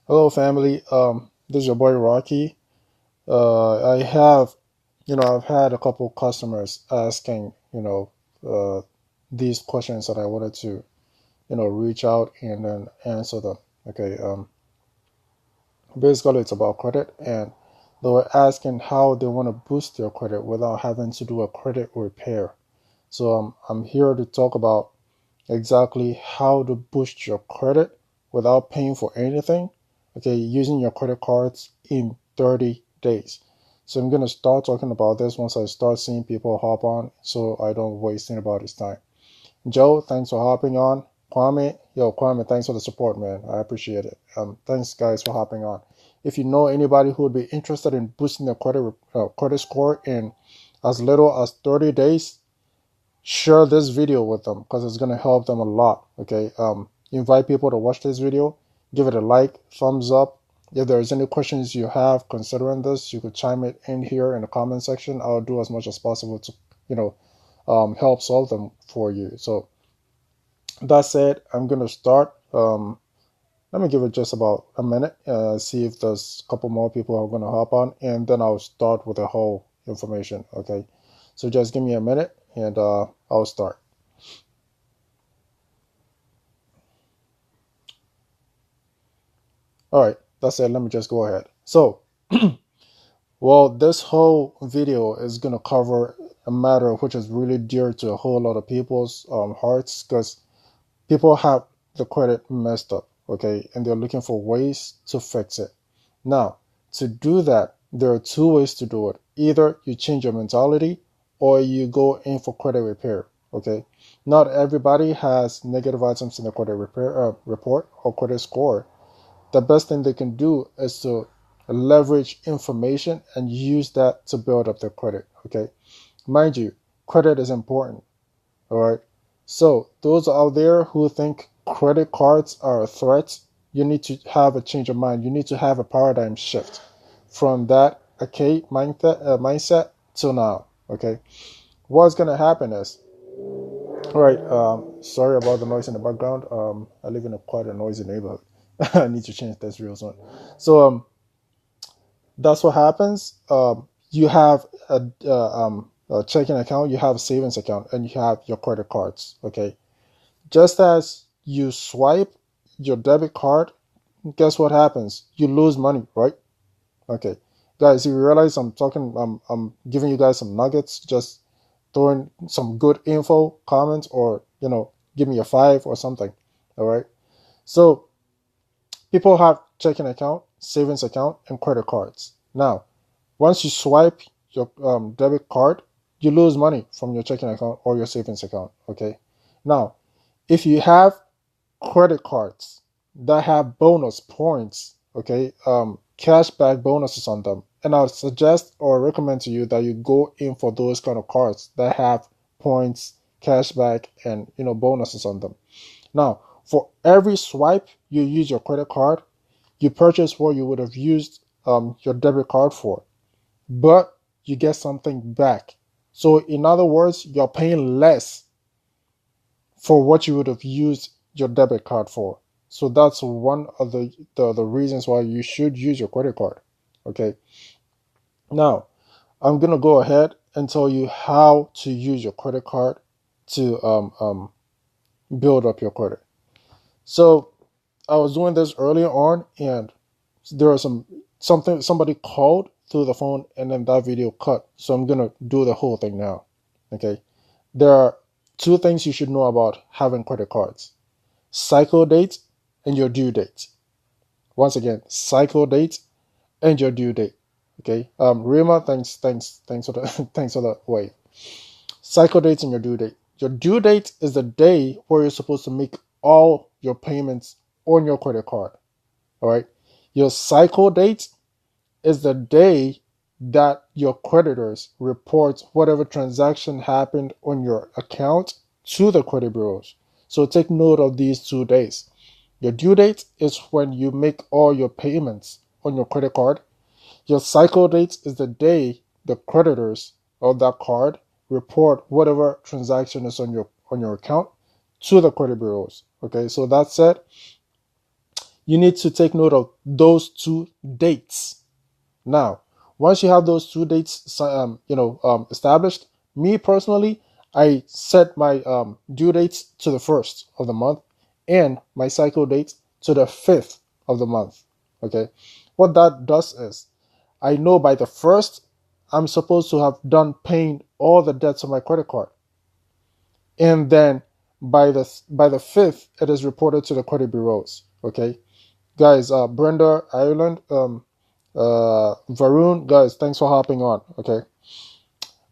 Hello, family. This is your boy Rocky. I have, I've had a couple customers asking, these questions that I wanted to, reach out and then answer them. Okay. Basically, it's about credit, and they were asking how they want to boost their credit without having to do a credit repair. So I'm here to talk about exactly how to boost your credit without paying for anything, okay, using your credit cards in 30 days. So I'm going to start talking about this once I start seeing people hop on so I don't waste anybody's time. Joe, thanks for hopping on. Kwame, thanks for the support, man. I appreciate it. Thanks, guys, for hopping on. If you know anybody who would be interested in boosting their credit score in as little as 30 days, share this video with them because it's going to help them a lot. Okay. Invite people to watch this video, give it a like, thumbs up. If there's any questions you have considering this, you could chime it in here in the comment section. I'll do as much as possible to help solve them for you. So that said, I'm going to start. Let me give it just about a minute, see if there's a couple more people who are going to hop on, and then I'll start with the whole information. Okay. So just give me a minute and I'll start. All right, that's it. Let me just go ahead. So, well, this whole video is going to cover a matter which is really dear to a whole lot of people's hearts because people have the credit messed up, okay, and they're looking for ways to fix it. Now, to do that, there are two ways to do it. Either you change your mentality or you go in for credit repair, okay? Not everybody has negative items in the credit repair report or credit score. The best thing they can do is to leverage information and use that to build up their credit. Okay. Mind you, credit is important. All right. So those out there who think credit cards are a threat, you need to have a change of mind. You need to have a paradigm shift from that mindset till now. Okay. What's gonna happen is, all right. Sorry about the noise in the background. I live in quite a noisy neighborhood. I need to change this real soon. So that's what happens. You have a checking account, you have a savings account, and you have your credit cards. Okay. Just as you swipe your debit card, guess what happens? You lose money, right? Okay. Guys, you realize I'm giving you guys some nuggets, just throwing some good info, comments, or give me a five or something. All right. So people have checking account, savings account, and credit cards. Now, once you swipe your debit card, you lose money from your checking account or your savings account. Okay. Now, if you have credit cards that have bonus points, okay, cashback bonuses on them, and I would suggest or recommend to you that you go in for those kind of cards that have points, cashback, and bonuses on them. Now, for every swipe you use your credit card, you purchase what you would have used your debit card for, but you get something back. So, in other words, you're paying less for what you would have used your debit card for. So that's one of the reasons why you should use your credit card. Okay. Now, I'm gonna go ahead and tell you how to use your credit card to build up your credit. So I was doing this earlier on, and there was somebody called through the phone, and then that video cut. So I'm gonna do the whole thing now. Okay. There are two things you should know about having credit cards: cycle date and your due date. Once again, cycle date and your due date. Okay. Rima, thanks for the thanks for the wait. Cycle dates and your due date. Your due date is the day where you're supposed to make all your payments on your credit card. All right. Your cycle date is the day that your creditors report whatever transaction happened on your account to the credit bureaus. So take note of these 2 days. Your due date is when you make all your payments on your credit card. Your cycle date is the day the creditors of that card report whatever transaction is on your account to the credit bureaus. Okay, so that said, You need to take note of those two dates. Now, once you have those two dates, established, me personally, I set my due dates to the 1st of the month and my cycle dates to the 5th of the month. Okay, what that does is I know by the 1st I'm supposed to have done paying all the debts on my credit card, and then by the 5th it is reported to the credit bureaus. Okay, guys, Brenda, Ireland, Varun, guys, thanks for hopping on. Okay,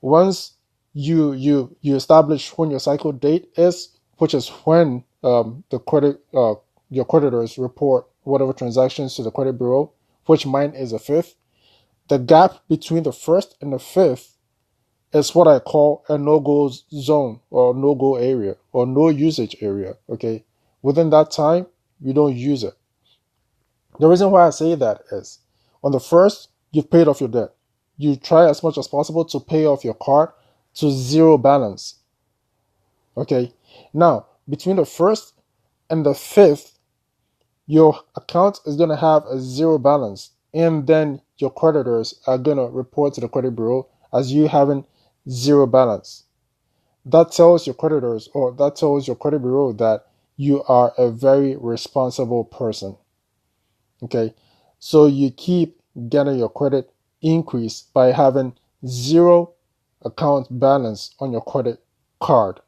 once you establish when your cycle date is, which is when your creditors report whatever transactions to the credit bureau, which mine is the 5th. The gap between the 1st and the 5th is what I call a no-go zone or no-go area or no usage area. Okay, within that time, you don't use it. The reason why I say that is on the 1st, you've paid off your debt. You try as much as possible to pay off your card to zero balance. Okay, now between the 1st and the 5th, your account is going to have a zero balance, and then your creditors are going to report to the credit bureau as you having zero balance. That tells your creditors, or that tells your credit bureau, that you are a very responsible person. Okay, so you keep getting your credit increase by having zero account balance on your credit card.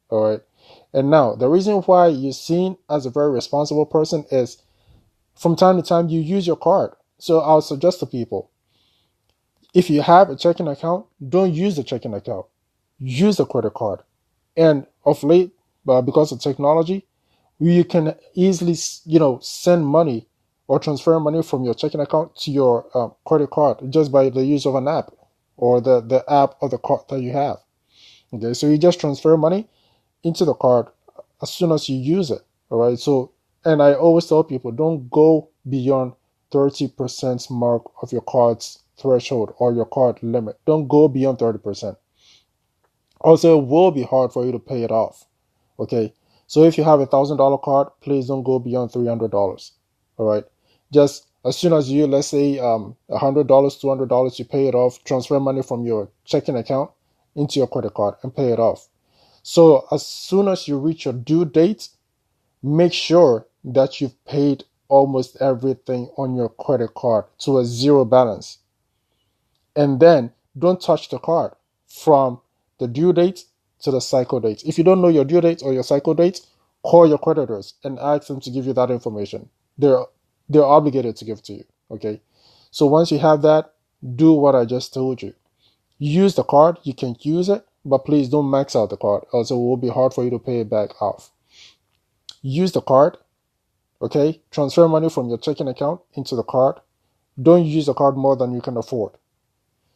All right, and now the reason why you're seen as a very responsible person is from time to time you use your card. So I'll suggest to people, if you have a checking account, don't use the checking account, use the credit card. And of late, because of technology, you can easily send money or transfer money from your checking account to your credit card just by the use of an app or the app of the card that you have. Okay, so you just transfer money into the card as soon as you use it. All right, so, and I always tell people, don't go beyond 30% mark of your card's threshold or your card limit. Don't go beyond 30%. Also, it will be hard for you to pay it off. Okay, so if you have $1,000 card, please don't go beyond $300. All right, just as soon as you, let's say, $100, $200, you pay it off, transfer money from your checking account into your credit card and pay it off. So as soon as you reach your due date, make sure that you've paid almost everything on your credit card to a zero balance. And then don't touch the card from the due date to the cycle date. If you don't know your due date or your cycle date, call your creditors and ask them to give you that information. They're obligated to give to you. Okay, so once you have that, do what I just told you. Use the card, you can use it, but please don't max out the card, else it will be hard for you to pay it back off. Use the card. Okay, transfer money from your checking account into the card. Don't use the card more than you can afford.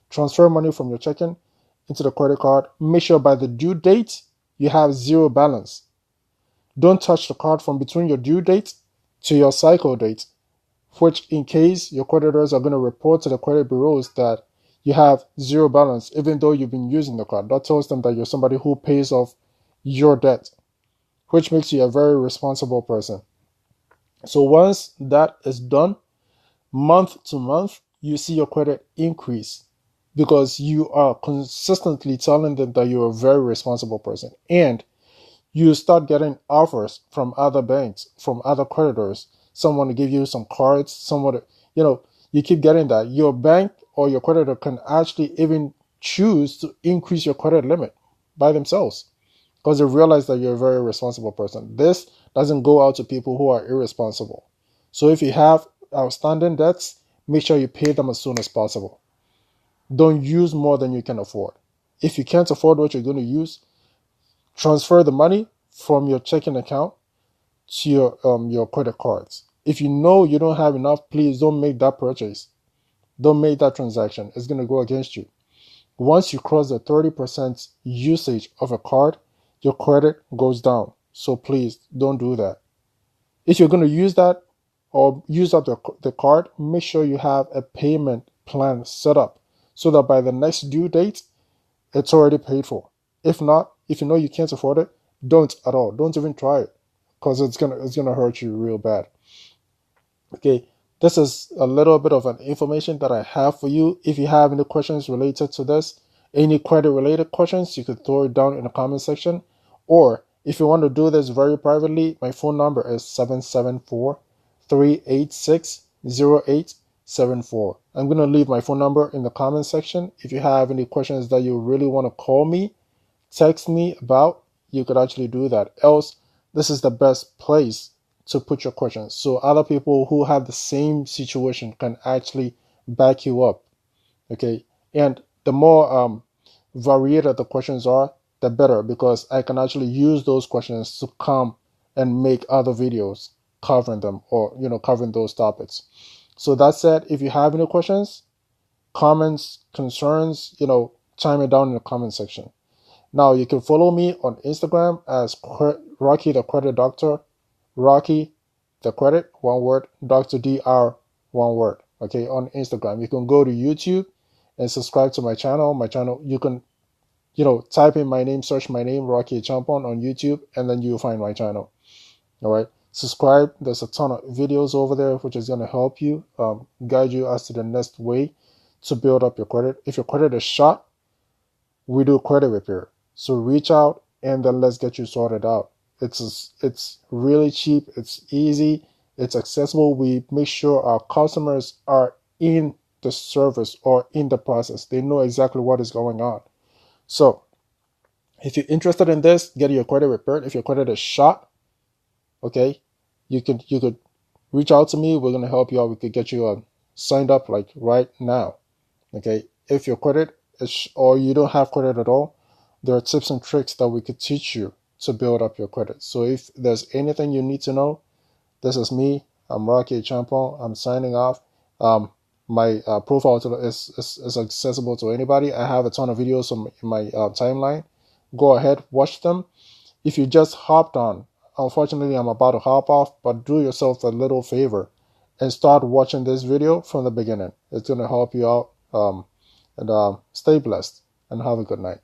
Transfer money from your checking into the credit card. Make sure by the due date you have zero balance. Don't touch the card from between your due date to your cycle date, which in case your creditors are going to report to the credit bureaus that you have zero balance even though you've been using the card. That tells them that you're somebody who pays off your debt, which makes you a very responsible person. So once that is done, month to month, you see your credit increase because you are consistently telling them that you're a very responsible person. And you start getting offers from other banks, from other creditors. Someone to give you some cards, someone, you keep getting that. Your bank or your creditor can actually even choose to increase your credit limit by themselves because they realize that you're a very responsible person. This doesn't go out to people who are irresponsible. So if you have outstanding debts, make sure you pay them as soon as possible. Don't use more than you can afford. If you can't afford what you're going to use, transfer the money from your checking account to your credit cards. If you know you don't have enough, please don't make that purchase. Don't make that transaction. It's going to go against you. Once you cross the 30% usage of a card, your credit goes down. So please don't do that. If you're going to use that or use up the card, make sure you have a payment plan set up so that by the next due date, it's already paid for. If not, if you know you can't afford it, don't at all. Don't even try it because it's gonna hurt you real bad. Okay, this is a little bit of an information that I have for you. If you have any questions related to this, any credit related questions, you could throw it down in the comment section. Or if you want to do this very privately, my phone number is 774-386-0874. I'm going to leave my phone number in the comment section. If you have any questions that you really want to call me, text me about, you could actually do that. Else, this is the best place to put your questions so other people who have the same situation can actually back you up. Okay, and the more varied the questions are, the better, because I can actually use those questions to come and make other videos covering them, or covering those topics. So that said, if you have any questions, comments, concerns, chime it down in the comment section. Now you can follow me on Instagram as Rocky the Credit Doctor, Rocky the Credit, one word, Dr. DR, one word. Okay, on Instagram. You can go to YouTube and subscribe to my channel. You can, type in my name, search my name, Rocky Acheampong, on YouTube, and then you'll find my channel. All right, subscribe. There's a ton of videos over there which is going to help you, guide you as to the next way to build up your credit. If your credit is shot, we do credit repair. So reach out and then let's get you sorted out. It's really cheap, it's easy, it's accessible. We make sure our customers are in the service or in the process. They know exactly what is going on. So if you're interested in this, get your credit repaired. If your credit is shot, okay, you could reach out to me. We're gonna help you out. We could get you signed up like right now. Okay, if your credit is, or you don't have credit at all, there are tips and tricks that we could teach you to build up your credit. So if there's anything you need to know, this is me. I'm Rocky Acheampong. I'm signing off. My profile is accessible to anybody. I have a ton of videos in my timeline. Go ahead, watch them. If you just hopped on, unfortunately, I'm about to hop off, but do yourself a little favor and start watching this video from the beginning. It's going to help you out. And stay blessed and have a good night.